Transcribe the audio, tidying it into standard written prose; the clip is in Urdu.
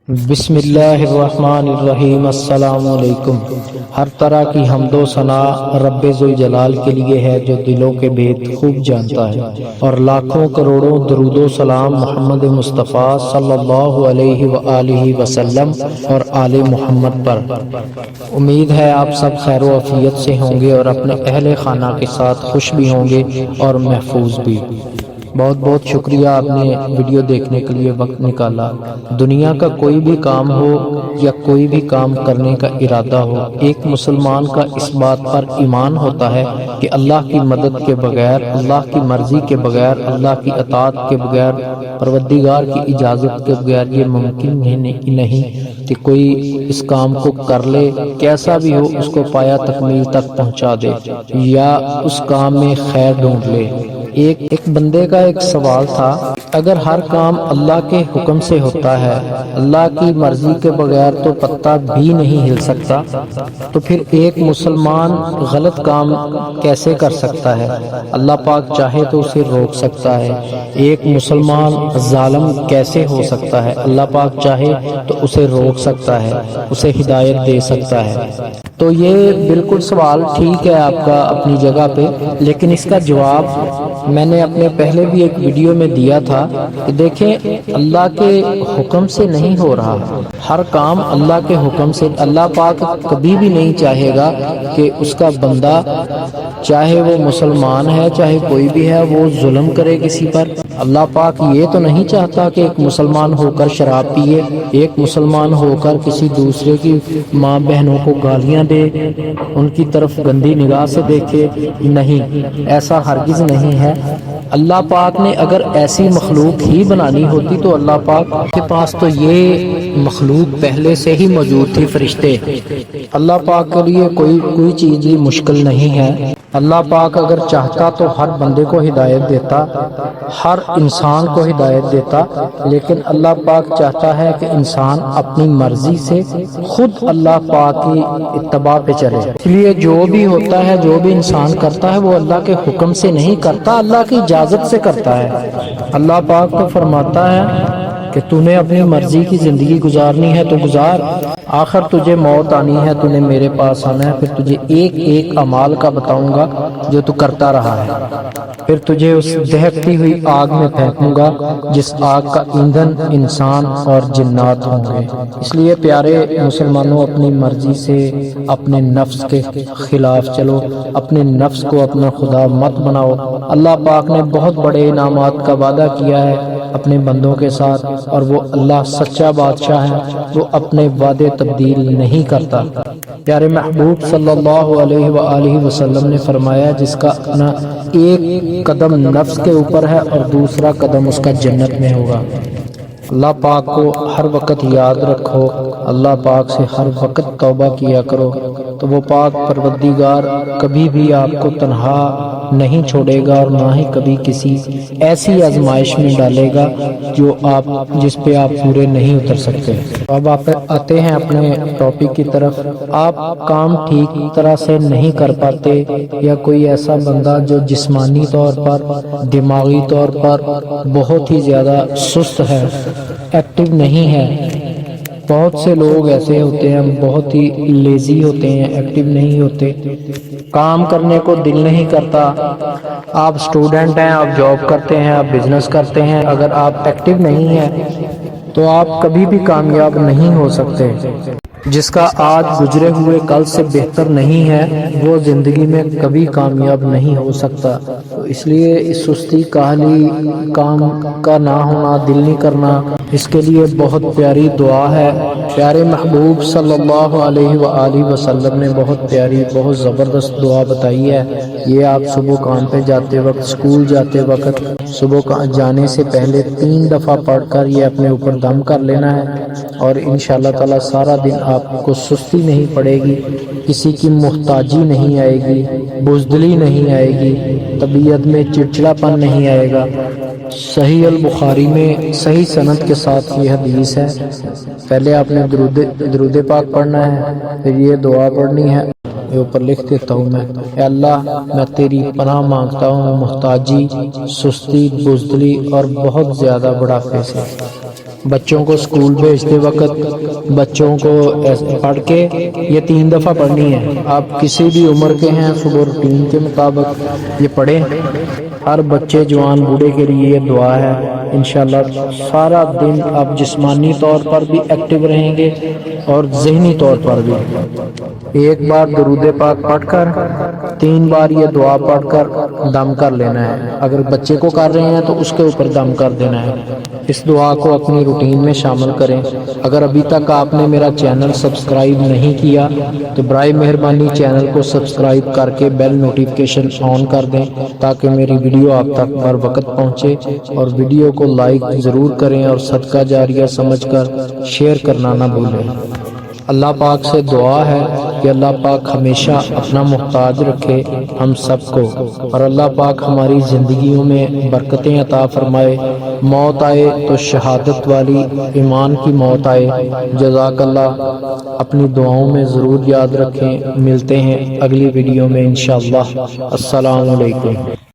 بسم اللہ الرحمن الرحیم۔ السلام علیکم۔ ہر طرح کی حمد و ثنا رب ذوالجلال کے لیے ہے جو دلوں کے بھید خوب جانتا ہے، اور لاکھوں کروڑوں درود و سلام محمد مصطفیٰ صلی اللہ علیہ وآلہ وسلم اور آل محمد پر۔ امید ہے آپ سب خیر و عافیت سے ہوں گے اور اپنے اہل خانہ کے ساتھ خوش بھی ہوں گے اور محفوظ بھی۔ بہت بہت شکریہ آپ نے ویڈیو دیکھنے کے لیے وقت نکالا۔ دنیا کا کوئی بھی کام ہو یا کوئی بھی کام کرنے کا ارادہ ہو، ایک مسلمان کا اس بات پر ایمان ہوتا ہے کہ اللہ کی مدد کے بغیر، اللہ کی مرضی کے بغیر، اللہ کی اطاعت کے بغیر، پروردگار کی اجازت کے بغیر یہ ممکن نہیں کہ کوئی اس کام کو کر لے، کیسا بھی ہو اس کو پایا تکمیل تک پہنچا دے یا اس کام میں خیر ڈھونڈ لے۔ ایک بندے کا ایک سوال تھا، اگر ہر کام اللہ کے حکم سے ہوتا ہے، اللہ کی مرضی کے بغیر تو پتہ بھی نہیں ہل سکتا، تو پھر ایک مسلمان غلط کام کیسے کر سکتا ہے؟ اللہ پاک چاہے تو اسے روک سکتا ہے۔ ایک مسلمان ظالم کیسے ہو سکتا ہے؟ اللہ پاک چاہے تو اسے روک سکتا ہے، اسے ہدایت دے سکتا ہے۔ تو یہ بالکل سوال ٹھیک ہے آپ کا اپنی جگہ پہ، لیکن اس کا جواب میں نے اپنے پہلے بھی ایک ویڈیو میں دیا تھا کہ دیکھیں اللہ کے حکم سے نہیں ہو رہا، ہر کام اللہ کے حکم سے۔ اللہ پاک کبھی بھی نہیں چاہے گا کہ اس کا بندہ، چاہے وہ مسلمان ہے چاہے کوئی بھی ہے، وہ ظلم کرے کسی پر۔ اللہ پاک یہ تو نہیں چاہتا کہ ایک مسلمان ہو کر شراب پیے، ایک مسلمان ہو کر کسی دوسرے کی ماں بہنوں کو گالیاں دے، ان کی طرف گندی نگاہ سے دیکھے۔ نہیں، ایسا ہرگز نہیں ہے۔ اللہ پاک نے اگر ایسی مخلوق ہی بنانی ہوتی تو اللہ پاک کے پاس تو یہ مخلوق پہلے سے ہی موجود تھی، فرشتے۔ اللہ پاک کے لیے کوئی چیز ہی مشکل نہیں ہے۔ اللہ پاک اگر چاہتا تو ہر بندے کو ہدایت دیتا، ہر انسان کو ہدایت دیتا، لیکن اللہ پاک چاہتا ہے کہ انسان اپنی مرضی سے خود اللہ پاک کی اتباع پہ چلے۔ اس لیے جو بھی ہوتا ہے، جو بھی انسان کرتا ہے، وہ اللہ کے حکم سے نہیں کرتا، اللہ کی اجازت سے کرتا ہے۔ اللہ پاک تو فرماتا ہے کہ تو نے اپنی مرضی کی زندگی گزارنی ہے تو گزار، آخر تجھے موت آنی ہے، تو نے میرے پاس آنا ہے، پھر تجھے ایک ایک اعمال کا بتاؤں گا جو تو کرتا رہا ہے، پھر تجھے اس دہکتی ہوئی آگ میں پھینکوں گا جس آگ کا ایندھن انسان اور جنات ہوں گے۔ اس لیے پیارے مسلمانوں، اپنی مرضی سے اپنے نفس کے خلاف چلو، اپنے نفس کو اپنا خدا مت بناؤ۔ اللہ پاک نے بہت بڑے انعامات کا وعدہ کیا ہے اپنے بندوں کے ساتھ، اور وہ اللہ سچا بادشاہ ہے، وہ اپنے وعدے تبدیل نہیں کرتا۔ پیارے محبوب صلی اللہ علیہ وآلہ وسلم نے فرمایا، جس کا اپنا ایک قدم نفس کے اوپر ہے اور دوسرا قدم اس کا جنت میں ہوگا۔ اللہ پاک کو ہر وقت یاد رکھو، اللہ پاک سے ہر وقت توبہ کیا کرو، تو وہ پاک پروردگار کبھی بھی آپ کو تنہا نہیں چھوڑے گا اور نہ ہی کبھی کسی ایسی آزمائش میں ڈالے گا جس پہ آپ پورے نہیں اتر سکتے۔ اب آپ آتے ہیں اپنے ٹاپک کی طرف۔ آپ کام ٹھیک طرح سے نہیں کر پاتے، یا کوئی ایسا بندہ جو جسمانی طور پر، دماغی طور پر بہت ہی زیادہ سست ہے، ایکٹیو نہیں ہے۔ بہت سے لوگ ایسے ہوتے ہیں، بہت ہی لیزی ہوتے ہیں، ایکٹیو نہیں ہوتے، کام کرنے کو دل نہیں کرتا۔ آپ سٹوڈنٹ ہیں، آپ جاب کرتے ہیں، آپ بزنس کرتے ہیں، اگر آپ ایکٹیو نہیں ہیں تو آپ کبھی بھی کامیاب نہیں ہو سکتے۔ جس کا آج گزرے ہوئے کل سے بہتر نہیں ہے، وہ زندگی میں کبھی کامیاب نہیں ہو سکتا۔ تو اس لیے اس سستی، کاہلی، کام کا نہ ہونا، دل نہیں کرنا، اس کے لیے بہت پیاری دعا ہے۔ پیارے محبوب صلی اللہ علیہ وآلہ وسلم نے بہت پیاری، بہت زبردست دعا بتائی ہے۔ یہ آپ صبح کام پہ جاتے وقت، اسکول جاتے وقت، صبح جانے سے پہلے 3 دفعہ پڑھ کر یہ اپنے اوپر دم کر لینا ہے، اور انشاءاللہ تعالی سارا دن آپ کو سستی نہیں پڑے گی، کسی کی محتاجی نہیں آئے گی، بزدلی نہیں آئے گی، طبیعت میں چڑچڑا پن نہیں آئے گا۔ صحیح البخاری میں صحیح سند کے ساتھ یہ حدیث ہے۔ پہلے آپ نے درود پاک پڑھنا ہے، پھر یہ دعا پڑھنی ہے۔ یہ اوپر لکھ دیتا ہوں میں، اے اللہ میں تیری پناہ مانگتا ہوں محتاجی، سستی، بزدلی اور بہت زیادہ بڑھاپے سے۔ بچوں کو اسکول بھیجتے وقت بچوں کو پڑھ کے یہ 3 دفعہ پڑھنی ہے. آپ کسی بھی عمر کے ہیں صبح روٹین کے مطابق یہ پڑھیں. ہر بچے جوان بوڑھے کے لیے یہ دعا ہے. انشاءاللہ سارا دن آپ جسمانی طور پر بھی ایکٹیو رہیں گے اور ذہنی طور پر بھی. ایک بار درود پاک پڑھ کر 3 بار یہ دعا پڑھ کر دم کر لینا ہے. اگر بچے کو کر رہے ہیں تو اس کے اوپر دم کر دینا ہے. اس دعا کو اپنی روٹین میں شامل کریں. اگر ابھی تک آپ نے میرا چینل سبسکرائب نہیں کیا تو برائے مہربانی چینل کو سبسکرائب کر کے بیل نوٹیفیکیشن آن کر دیں تاکہ میری ویڈیو آپ تک بر وقت پہنچے. اور ویڈیو کو لائک ضرور کریں اور صدقہ جاریہ سمجھ کر شیئر کرنا نہ بھولیں. اللہ پاک سے دعا ہے کہ اللہ پاک ہمیشہ اپنا محتاج رکھے ہم سب کو، اور اللہ پاک ہماری زندگیوں میں برکتیں عطا فرمائے. موت آئے تو شہادت والی ایمان کی موت آئے. جزاک اللہ. اپنی دعاؤں میں ضرور یاد رکھیں. ملتے ہیں اگلی ویڈیو میں انشاءاللہ. السلام علیکم.